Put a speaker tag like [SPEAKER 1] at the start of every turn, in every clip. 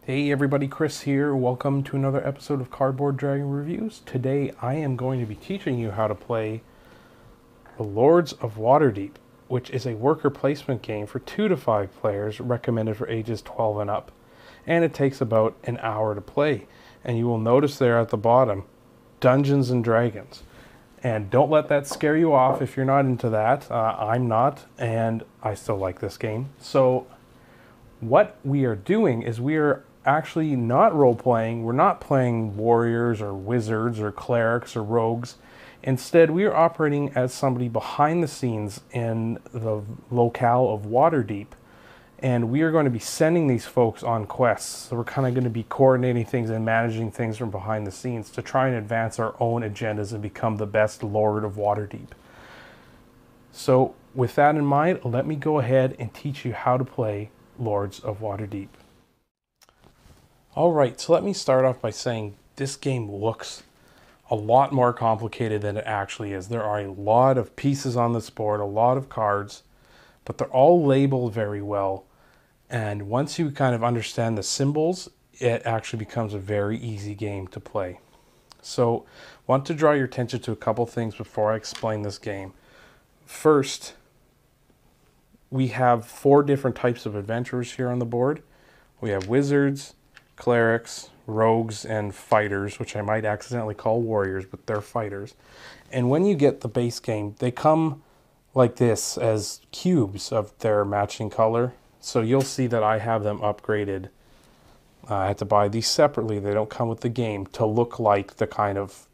[SPEAKER 1] Hey everybody, Chris here. Welcome to another episode of Cardboard Dragon Reviews. Today I am going to be teaching you how to play the Lords of Waterdeep, which is a worker placement game for 2 to 5 players, recommended for ages 12 and up. And it takes about an hour to play. And you will notice there at the bottom, Dungeons and Dragons. And don't let that scare you off if you're not into that. I'm not, and I still like this game. So what we are doing is we are actually not role-playing. We're not playing warriors or wizards or clerics or rogues. Instead, we are operating as somebody behind the scenes in the locale of Waterdeep. And we are going to be sending these folks on quests. So we're kind of going to be coordinating things and managing things from behind the scenes to try and advance our own agendas and become the best Lord of Waterdeep. So with that in mind, let me go ahead and teach you how to play Lords of Waterdeep. Alright, so let me start off by saying this game looks a lot more complicated than it actually is. There are a lot of pieces on this board, a lot of cards, but they're all labeled very well. And once you kind of understand the symbols, it actually becomes a very easy game to play. So I want to draw your attention to a couple things before I explain this game. First, we have 4 different types of adventurers here on the board. We have wizards, clerics, rogues, and fighters, which I might accidentally call warriors, but they're fighters. And when you get the base game, they come like this as cubes of their matching color. So you'll see that I have them upgraded. I had to buy these separately. They don't come with the game to look like the kind of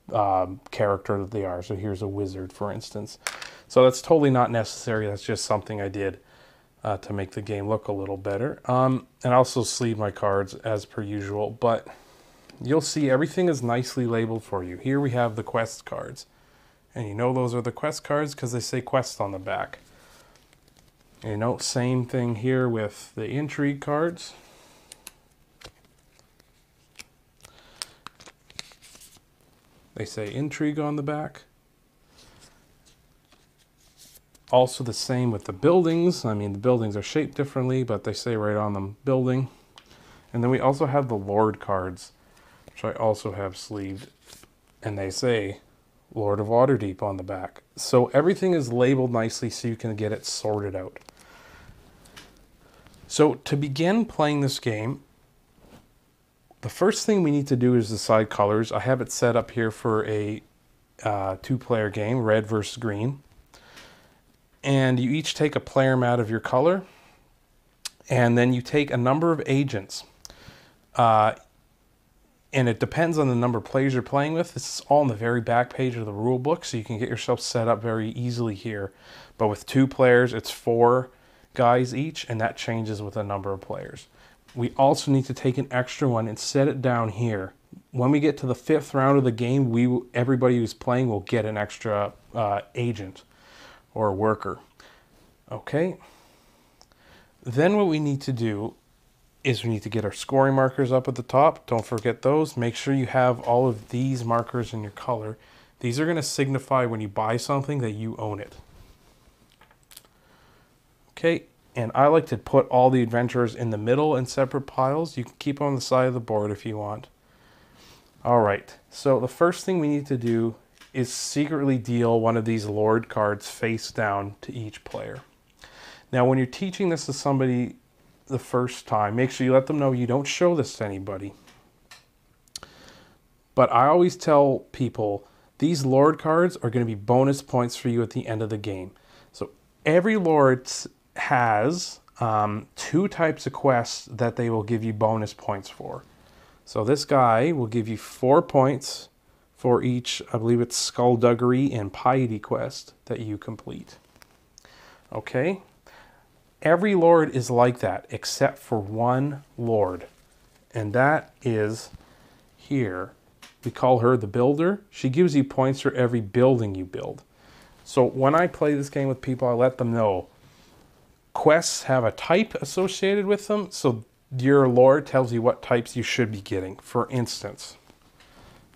[SPEAKER 1] character that they are. So here's a wizard, for instance. So that's totally not necessary. That's just something I did to make the game look a little better. And I also sleeve my cards as per usual, but you'll see everything is nicely labeled for you. Here we have the quest cards. And you know those are the quest cards because they say quest on the back. And you know, same thing here with the intrigue cards. They say intrigue on the back. Also the same with the buildings. I mean, the buildings are shaped differently, but they say right on them, building. And then we also have the Lord cards, which I also have sleeved. And they say Lord of Waterdeep on the back. So everything is labeled nicely so you can get it sorted out. So to begin playing this game, the first thing we need to do is decide colors. I have it set up here for a 2-player game, red versus green. And you each take a player mat of your color, and then you take a number of agents. And it depends on the number of players you're playing with. This is all on the very back page of the rule book, so you can get yourself set up very easily here. But with 2 players, it's 4 guys each, and that changes with a number of players. We also need to take an extra one and set it down here. When we get to the 5th round of the game, everybody who's playing will get an extra agent or worker. Okay. Then what we need to do is we need to get our scoring markers up at the top. Don't forget those. Make sure you have all of these markers in your color. These are going to signify when you buy something that you own it. Okay. And I like to put all the adventurers in the middle in separate piles. You can keep on the side of the board if you want. All right. So the first thing we need to do is secretly deal one of these Lord cards face down to each player. Now, when you're teaching this to somebody the first time, make sure you let them know you don't show this to anybody. But I always tell people these Lord cards are going to be bonus points for you at the end of the game. So every Lord has 2 types of quests that they will give you bonus points for. So this guy will give you 4 points for each, I believe it's Skullduggery and Piety quest that you complete. Okay? Every Lord is like that, except for one Lord. And that is here. We call her the Builder. She gives you points for every building you build. So when I play this game with people, I let them know quests have a type associated with them. So your Lord tells you what types you should be getting. For instance,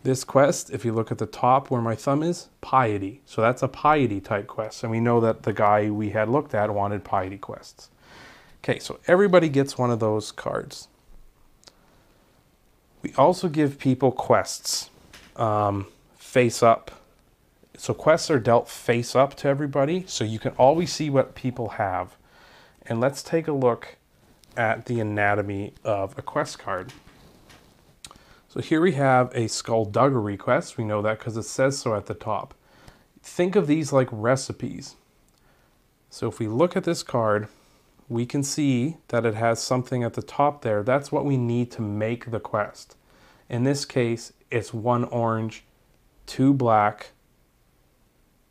[SPEAKER 1] this quest, if you look at the top where my thumb is, Piety. So that's a Piety type quest. And we know that the guy we had looked at wanted Piety quests. Okay, so everybody gets one of those cards. We also give people quests face up. So quests are dealt face up to everybody, so you can always see what people have. And let's take a look at the anatomy of a quest card. So here we have a skullduggery quest. We know that because it says so at the top. Think of these like recipes. So if we look at this card, we can see that it has something at the top there. That's what we need to make the quest. In this case, it's 1 orange, 2 black,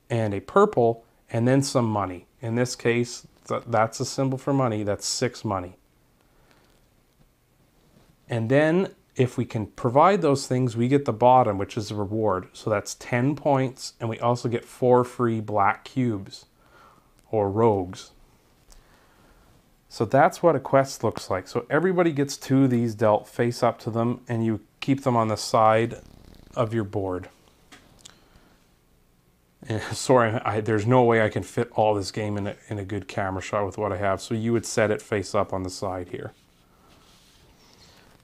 [SPEAKER 1] and a purple, and then some money. In this case, that's a symbol for money. That's 6 money. And then if we can provide those things, we get the bottom, which is a reward. So that's 10 points, and we also get 4 free black cubes, or rogues. So that's what a quest looks like. So everybody gets 2 of these dealt face up to them, and you keep them on the side of your board. And sorry, there's no way I can fit all this game in a good camera shot with what I have. So you would set it face up on the side here.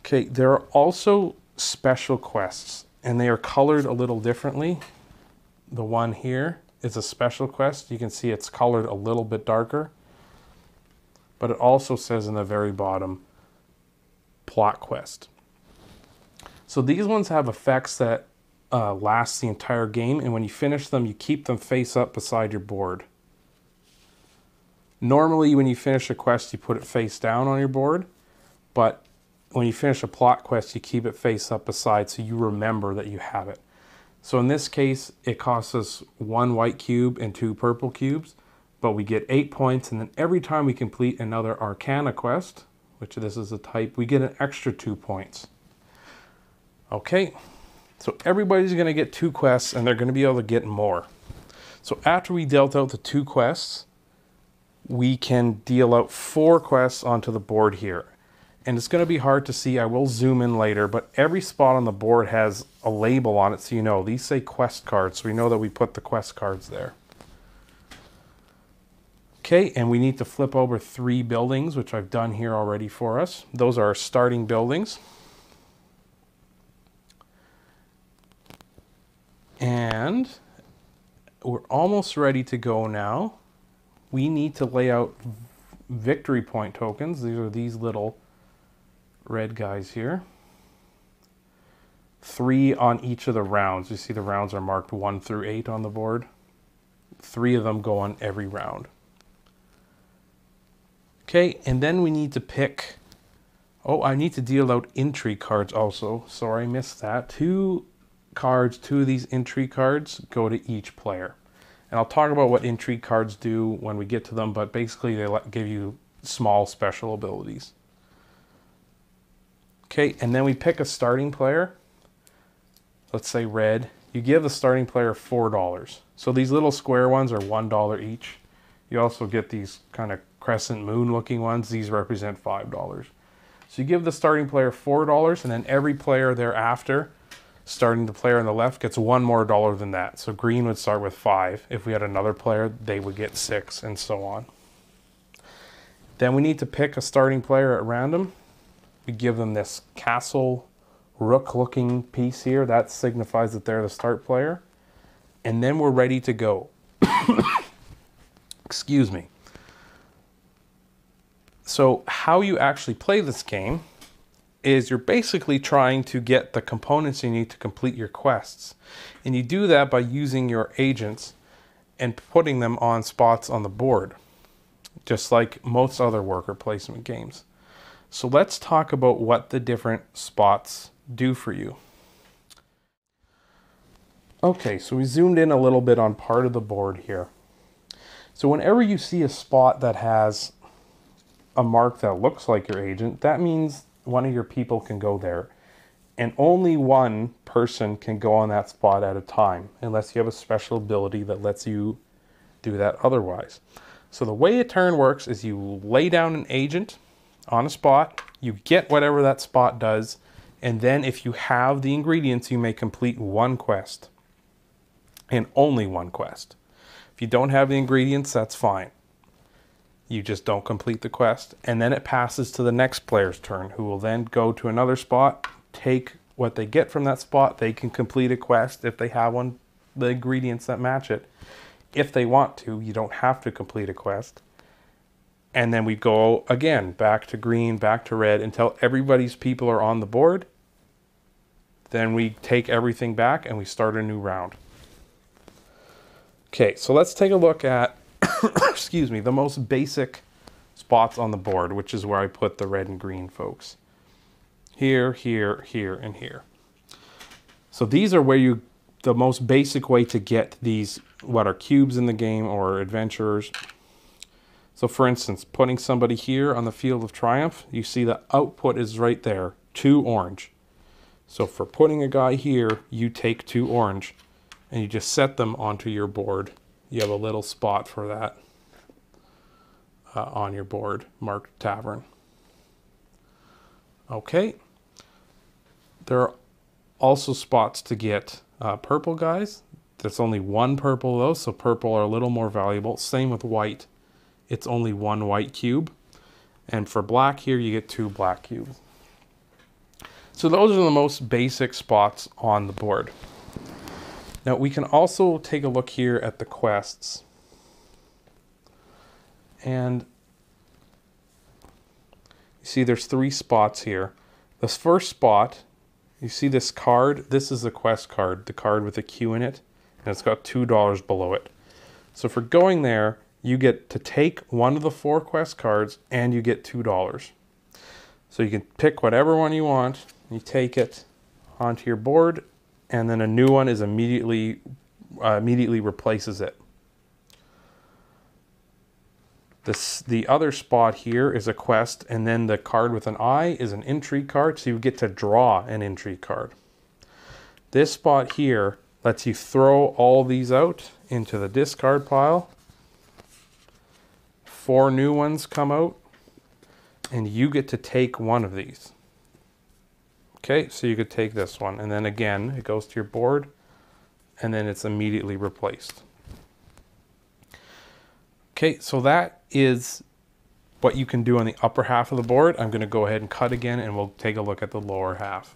[SPEAKER 1] Okay, there are also special quests, and they are colored a little differently. The one here is a special quest. You can see it's colored a little bit darker, but it also says in the very bottom, plot quest. So these ones have effects that last the entire game, and when you finish them, you keep them face up beside your board. Normally, when you finish a quest, you put it face down on your board, but when you finish a plot quest, you keep it face up beside so you remember that you have it. So in this case, it costs us 1 white cube and 2 purple cubes, but we get 8 points, and then every time we complete another Arcana quest, which this is a type, we get an extra 2 points. Okay, so everybody's going to get 2 quests, and they're going to be able to get more. So after we dealt out the 2 quests, we can deal out 4 quests onto the board here. And it's going to be hard to see. I will zoom in later, but every spot on the board has a label on it, so you know. These say quest cards, so we know that we put the quest cards there. Okay, and we need to flip over 3 buildings, which I've done here already for us. Those are our starting buildings. And we're almost ready to go now. We need to lay out victory point tokens. These are these little red guys here. 3 on each of the rounds. You see the rounds are marked 1 through 8 on the board. 3 of them go on every round. Okay, and then we need to pick... Oh, I need to deal out intrigue cards also. Sorry, I missed that. 2 cards, 2 of these intrigue cards go to each player. And I'll talk about what intrigue cards do when we get to them, but basically they give you small special abilities. Okay, and then we pick a starting player. Let's say red. You give the starting player $4. So these little square ones are $1 each. You also get these kind of crescent moon looking ones. These represent $5. So you give the starting player $4, and then every player thereafter, starting the player on the left, gets $1 more than that. So green would start with 5. If we had another player, they would get 6, and so on. Then we need to pick a starting player at random. We give them this castle rook looking piece here. That signifies that they're the start player. And then we're ready to go. Excuse me. So how you actually play this game is you're basically trying to get the components you need to complete your quests. And you do that by using your agents and putting them on spots on the board, just like most other worker placement games. So let's talk about what the different spots do for you. Okay, so we zoomed in a little bit on part of the board here. So whenever you see a spot that has a mark that looks like your agent, that means one of your people can go there. And only one person can go on that spot at a time, unless you have a special ability that lets you do that otherwise. So the way a turn works is you lay down an agent on a spot, you get whatever that spot does, and then if you have the ingredients, you may complete 1 quest. And only 1 quest. If you don't have the ingredients, that's fine. You just don't complete the quest, and then it passes to the next player's turn, who will then go to another spot, take what they get from that spot. They can complete a quest if they have one, the ingredients that match it. If they want to, you don't have to complete a quest. And then we go again, back to green, back to red, until everybody's people are on the board. Then we take everything back and we start a new round. Okay, so let's take a look at, excuse me, the most basic spots on the board, which is where I put the red and green folks. Here, here, here, and here. So these are where the most basic way to get these, what are cubes in the game or adventurers. So for instance, putting somebody here on the Field of Triumph, you see the output is right there, 2 orange. So for putting a guy here, you take 2 orange and you just set them onto your board. You have a little spot for that on your board, marked Tavern. Okay. There are also spots to get purple guys. There's only 1 purple though, so purple are a little more valuable. Same with white. It's only 1 white cube. And for black here, you get 2 black cubes. So those are the most basic spots on the board. Now we can also take a look here at the quests. And you see there's 3 spots here. This first spot, you see this card? This is the quest card, the card with a Q in it, and it's got $2 below it. So for going there, you get to take one of the 4 quest cards and you get $2. So you can pick whatever one you want, you take it onto your board, and then a new one is immediately replaces it. The other spot here is a quest, and then the card with an eye is an intrigue card, so you get to draw an intrigue card. This spot here lets you throw all these out into the discard pile. 4 new ones come out, and you get to take one of these. Okay, so you could take this one, and then again, it goes to your board, and then it's immediately replaced. Okay, so that is what you can do on the upper half of the board. I'm going to go ahead and cut again, and we'll take a look at the lower half.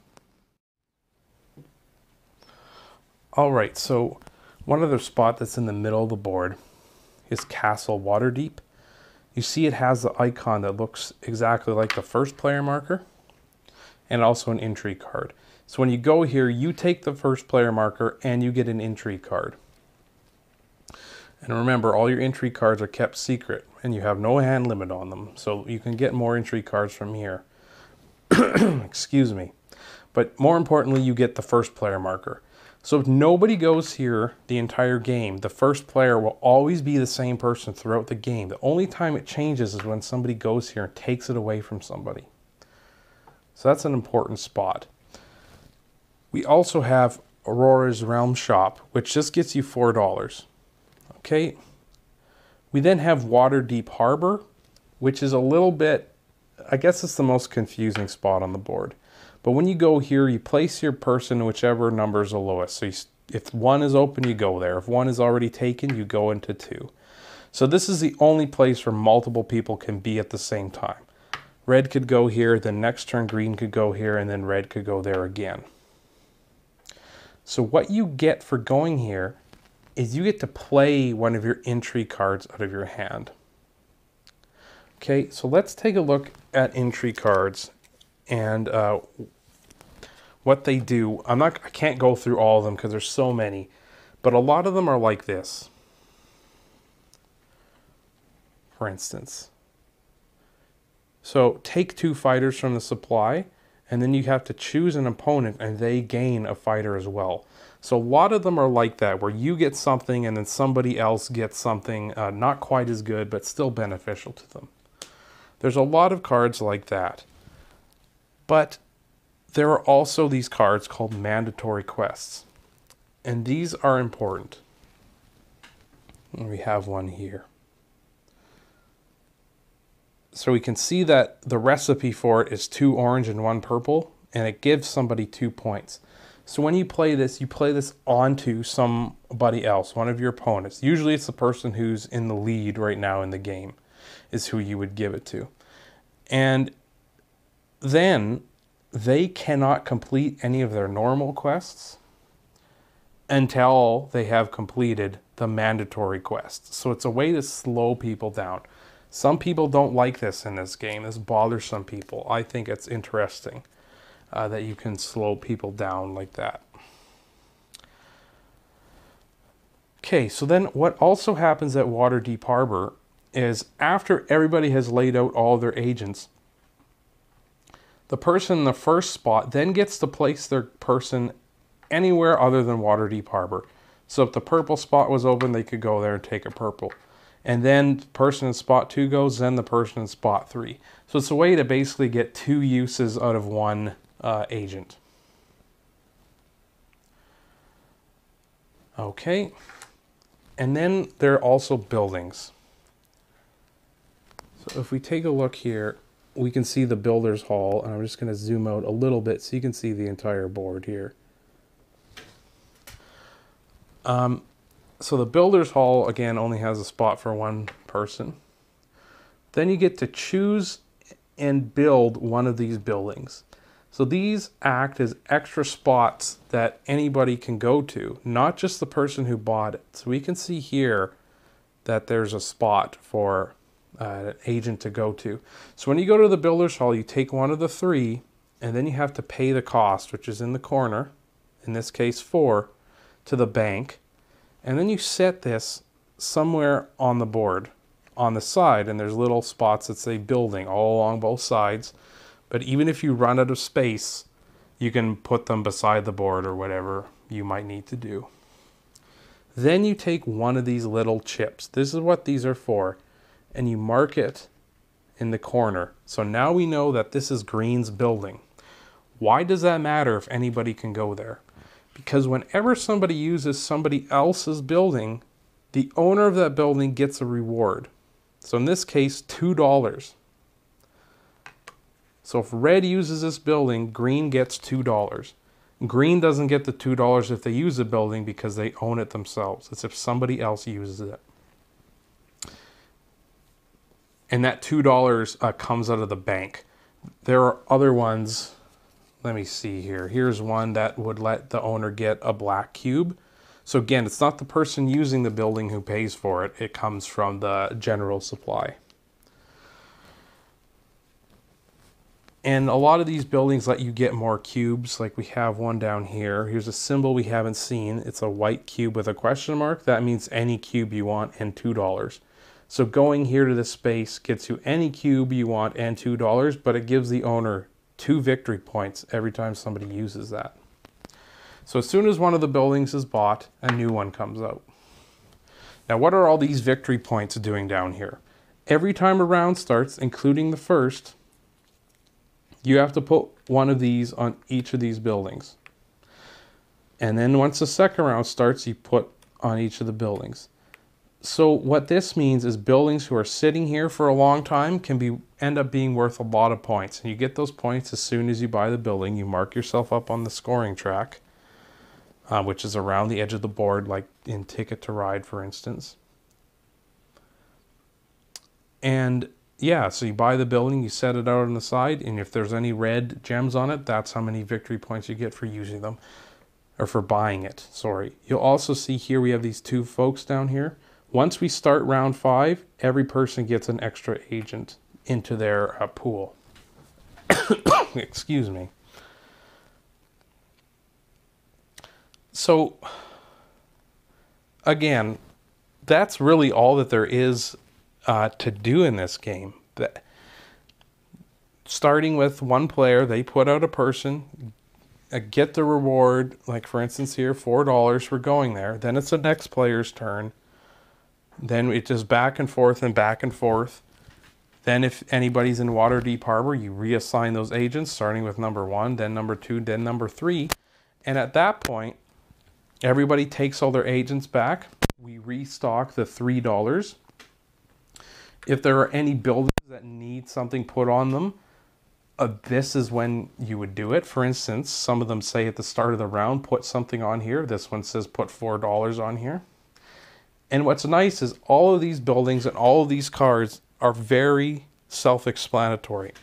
[SPEAKER 1] All right, so one other spot that's in the middle of the board is Castle Waterdeep. You see it has the icon that looks exactly like the first player marker, and also an intrigue card. So when you go here, you take the first player marker and you get an intrigue card. And remember, all your intrigue cards are kept secret and you have no hand limit on them. So you can get more intrigue cards from here. Excuse me. But more importantly, you get the first player marker. So if nobody goes here the entire game, the first player will always be the same person throughout the game. The only time it changes is when somebody goes here and takes it away from somebody. So that's an important spot. We also have Aurora's Realm Shop, which just gets you $4. Okay. We then have Waterdeep Harbor, which is a little bit, I guess it's the most confusing spot on the board. But when you go here, you place your person in whichever number is the lowest. So if 1 is open, you go there. If 1 is already taken, you go into 2. So this is the only place where multiple people can be at the same time. Red could go here, then next turn green could go here, and then red could go there again. So what you get for going here is you get to play one of your intrigue cards out of your hand. Okay, so let's take a look at intrigue cards and what they do. I can't go through all of them because there's so many, but a lot of them are like this. For instance. So take 2 fighters from the supply, and then you have to choose an opponent and they gain a fighter as well. So a lot of them are like that, where you get something and then somebody else gets something not quite as good, but still beneficial to them. There's a lot of cards like that. But there are also these cards called mandatory quests. And these are important. And we have one here. So we can see that the recipe for it is 2 orange and 1 purple, and it gives somebody 2 points. So when you play this onto somebody else, one of your opponents. Usually it's the person who's in the lead right now in the game is who you would give it to. And then they cannot complete any of their normal quests until they have completed the mandatory quests. So it's a way to slow people down. Some people don't like this in this game. This bothers some people. I think it's interesting that you can slow people down like that. Okay, so then what also happens at Waterdeep Harbor is after everybody has laid out all their agents, the person in the first spot then gets to place their person anywhere other than Waterdeep Harbor. So if the purple spot was open, they could go there and take a purple. And then the person in spot 2 goes, then the person in spot 3. So it's a way to basically get 2 uses out of one agent. Okay. And then there are also buildings. So if we take a look here, we can see the Builder's Hall, and I'm just going to zoom out a little bit so you can see the entire board here. So the Builder's Hall, again, only has a spot for one person. Then you get to choose and build one of these buildings. So these act as extra spots that anybody can go to, not just the person who bought it. So we can see here that there's a spot for an agent to go to. So when you go to the Builder's Hall, you take one of the 3, and then you have to pay the cost, which is in the corner, in this case 4, to the bank. And then you set this somewhere on the board, on the side, and there's little spots that say building all along both sides. But even if you run out of space, you can put them beside the board or whatever you might need to do. Then you take one of these little chips. This is what these are for. And you mark it in the corner. So now we know that this is Green's building. Why does that matter if anybody can go there? Because whenever somebody uses somebody else's building, the owner of that building gets a reward. So in this case, $2. So if Red uses this building, Green gets $2. Green doesn't get the $2 if they use the building because they own it themselves. It's if somebody else uses it. And that $2 comes out of the bank. There are other ones. Let me see here. Here's one that would let the owner get a black cube. So again, it's not the person using the building who pays for it. It comes from the general supply. And a lot of these buildings let you get more cubes. Like we have one down here. Here's a symbol we haven't seen. It's a white cube with a question mark. That means any cube you want and $2. So going here to this space gets you any cube you want and $2, but it gives the owner 2 victory points every time somebody uses that. So as soon as one of the buildings is bought, a new one comes out. Now what are all these victory points doing down here? Every time a round starts, including the first, you have to put one of these on each of these buildings. And then once the second round starts, you put on each of the buildings. So what this means is buildings who are sitting here for a long time can end up being worth a lot of points. And you get those points as soon as you buy the building. You mark yourself up on the scoring track, which is around the edge of the board, like in Ticket to Ride, for instance. And yeah, so you buy the building, you set it out on the side, and if there's any red gems on it, that's how many victory points you get for using them, or for buying it, sorry. You'll also see here we have these 2 folks down here. Once we start round 5, every person gets an extra agent into their pool. Excuse me. So, again, that's really all that there is to do in this game. Starting with one player, they put out a person, get the reward, like for instance here, $4 for going there. Then it's the next player's turn. Then it's just back and forth and back and forth. Then if anybody's in Waterdeep Harbor, you reassign those agents, starting with number 1, then number 2, then number 3. And at that point, everybody takes all their agents back. We restock the $3. If there are any buildings that need something put on them, this is when you would do it. For instance, some of them say at the start of the round, put something on here. This one says put $4 on here. And what's nice is all of these buildings and all of these cards are very self-explanatory.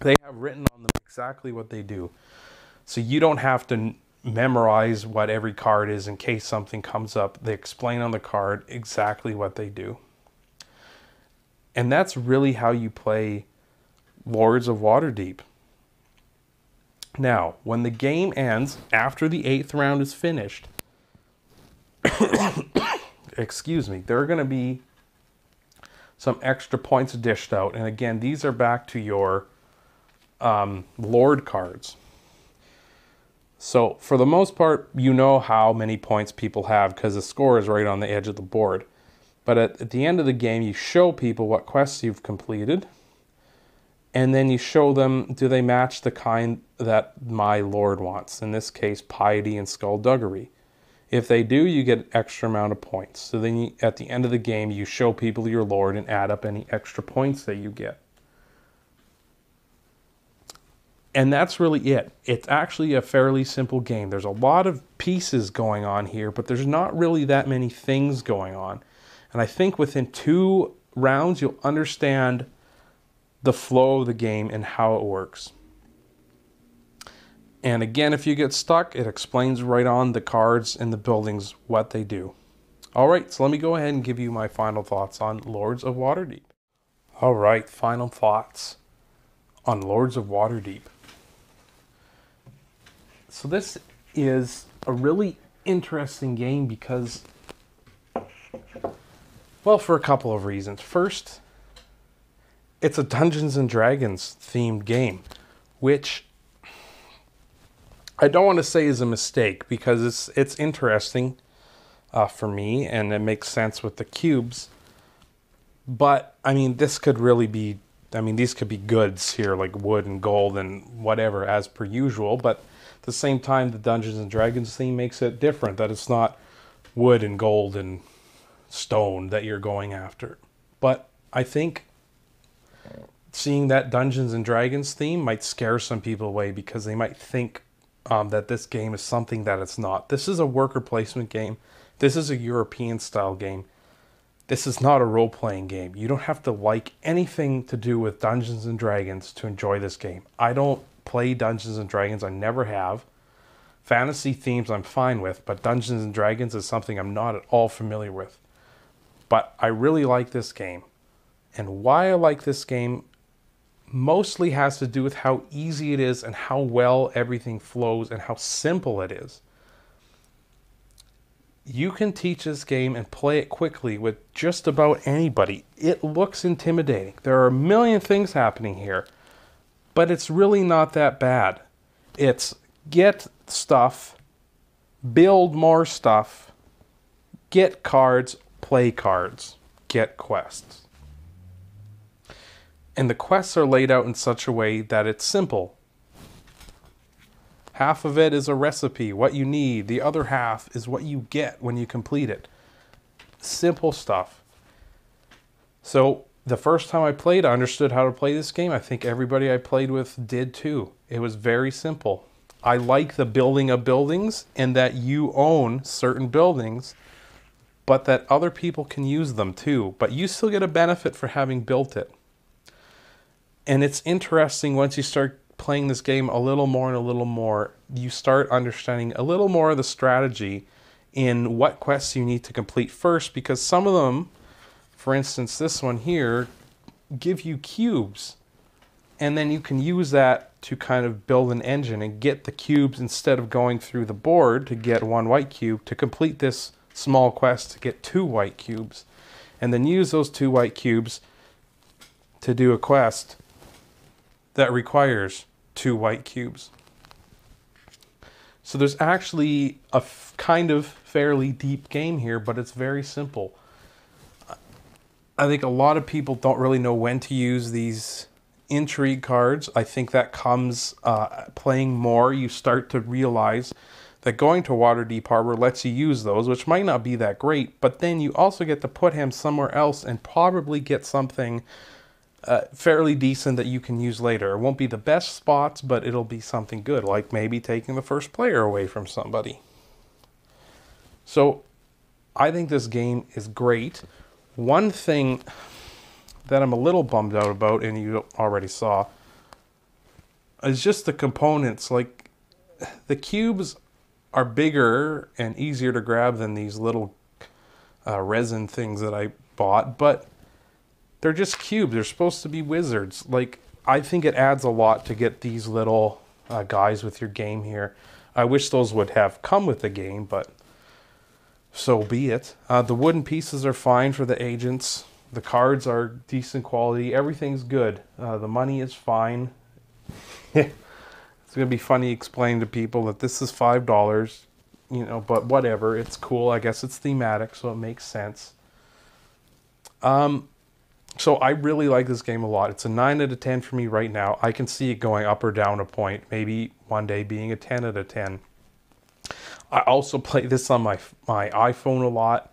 [SPEAKER 1] They have written on them exactly what they do. So you don't have to memorize what every card is in case something comes up. They explain on the card exactly what they do. And that's really how you play Lords of Waterdeep. Now, when the game ends, after the 8th round is finished, excuse me, there are going to be some extra points dished out. And again, these are back to your Lord cards. So for the most part, you know how many points people have because the score is right on the edge of the board. But at the end of the game, you show people what quests you've completed. And then you show them, do they match the kind that my Lord wants? In this case, piety and skullduggery. If they do, you get an extra amount of points. So then at the end of the game, you show people your Lord and add up any extra points that you get. And that's really it. It's actually a fairly simple game. There's a lot of pieces going on here, but there's not really that many things going on. And I think within 2 rounds, you'll understand the flow of the game and how it works. And again, if you get stuck, it explains right on the cards and the buildings what they do. All right, so let me go ahead and give you my final thoughts on Lords of Waterdeep. All right, final thoughts on Lords of Waterdeep. So this is a really interesting game because, well, for a couple of reasons. First, it's a Dungeons and Dragons themed game, which I don't want to say is a mistake because it's interesting for me and it makes sense with the cubes. But I mean, this could really be, I mean, these could be goods here like wood and gold and whatever as per usual. But at the same time, the Dungeons and Dragons theme makes it different, that it's not wood and gold and stone that you're going after. But I think seeing that Dungeons and Dragons theme might scare some people away because they might think that this game is something that it's not. This is a worker placement game. This is a European style game. This is not a role-playing game. You don't have to like anything to do with Dungeons and Dragons to enjoy this game. I don't play Dungeons and Dragons. I never have. Fantasy themes I'm fine with, but Dungeons and Dragons is something I'm not at all familiar with. But I really like this game. And why I like this game mostly has to do with how easy it is and how well everything flows and how simple it is. You can teach this game and play it quickly with just about anybody. It looks intimidating. There are a million things happening here, but it's really not that bad. It's get stuff, build more stuff, get cards, play cards, get quests. And the quests are laid out in such a way that it's simple. Half of it is a recipe, what you need. The other half is what you get when you complete it. Simple stuff. So the first time I played, I understood how to play this game. I think everybody I played with did too. It was very simple. I like the building of buildings and that you own certain buildings, but that other people can use them too. But you still get a benefit for having built it. And it's interesting once you start playing this game a little more and a little more, you start understanding a little more of the strategy in what quests you need to complete first, because some of them, for instance, this one here, give you cubes. And then you can use that to kind of build an engine and get the cubes instead of going through the board to get 1 white cube, to complete this small quest to get 2 white cubes. And then use those 2 white cubes to do a quest that requires 2 white cubes. So there's actually a kind of fairly deep game here, but it's very simple. I think a lot of people don't really know when to use these intrigue cards. I think that comes playing more. You start to realize that going to Waterdeep Harbor lets you use those, which might not be that great, but then you also get to put him somewhere else and probably get something fairly decent that you can use later. It won't be the best spots, but it'll be something good, like maybe taking the first player away from somebody. So I think this game is great. One thing that I'm a little bummed out about, and you already saw, It's just the components. Like, the cubes are bigger and easier to grab than these little resin things that I bought, but they're just cubes. They're supposed to be wizards. Like, I think it adds a lot to get these little guys with your game here. I wish those would have come with the game, but so be it. The wooden pieces are fine for the agents. The cards are decent quality. Everything's good. The money is fine. It's going to be funny explaining to people that this is $5, you know, but whatever. It's cool. I guess it's thematic, so it makes sense. So I really like this game a lot. It's a 9 out of 10 for me right now. I can see it going up or down a point, maybe one day being a 10 out of 10. I also play this on my iPhone a lot.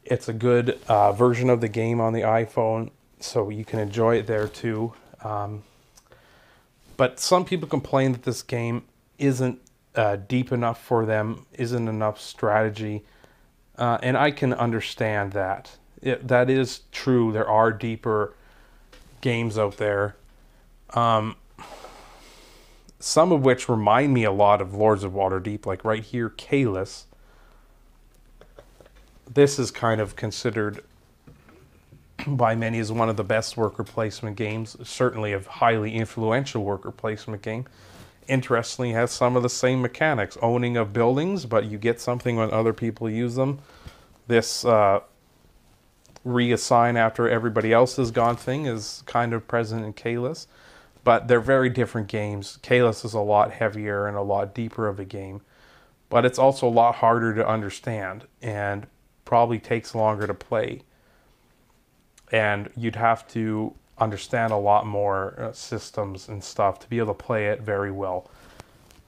[SPEAKER 1] It's a good version of the game on the iPhone, so you can enjoy it there too. But some people complain that this game isn't deep enough for them, isn't enough strategy, and I can understand that. That is true. There are deeper games out there, some of which remind me a lot of Lords of Waterdeep, like right here, Kalis. This is kind of considered by many as one of the best worker placement games, certainly a highly influential worker placement game. Interestingly, has some of the same mechanics, owning of buildings, but you get something when other people use them. This reassign after everybody else has gone thing is kind of present in Kalis, but they're very different games. Kalis is a lot heavier and a lot deeper of a game, but it's also a lot harder to understand and probably takes longer to play. And you'd have to understand a lot more systems and stuff to be able to play it very well.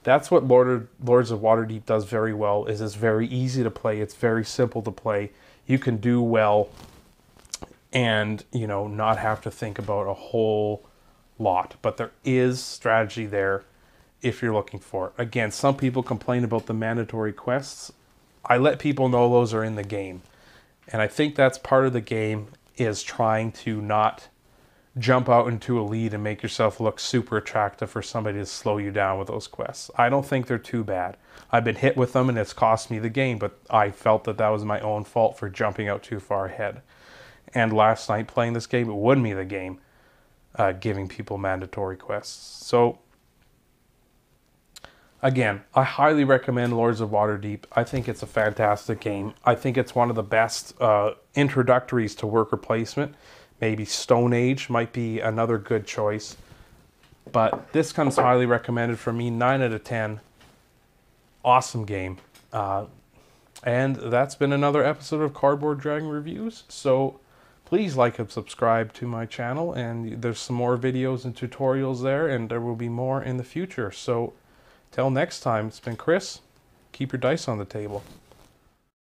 [SPEAKER 1] That's what Lords of Waterdeep does very well, is it's very easy to play. It's very simple to play. You can do well and, you know, not have to think about a whole lot. But there is strategy there if you're looking for it. Again, some people complain about the mandatory quests. I let people know those are in the game. And I think that's part of the game, is trying to not jump out into a lead and make yourself look super attractive for somebody to slow you down with those quests. I don't think they're too bad. I've been hit with them and it's cost me the game, but I felt that that was my own fault for jumping out too far ahead. And last night playing this game, it won me the game, giving people mandatory quests. So, again, I highly recommend Lords of Waterdeep. I think it's a fantastic game. I think it's one of the best introductories to worker placement. Maybe Stone Age might be another good choice. But this comes highly recommended for me. 9 out of 10. Awesome game. And that's been another episode of Cardboard Dragon Reviews. So please like and subscribe to my channel. And there's some more videos and tutorials there. And there will be more in the future. So till next time, it's been Chris. Keep your dice on the table.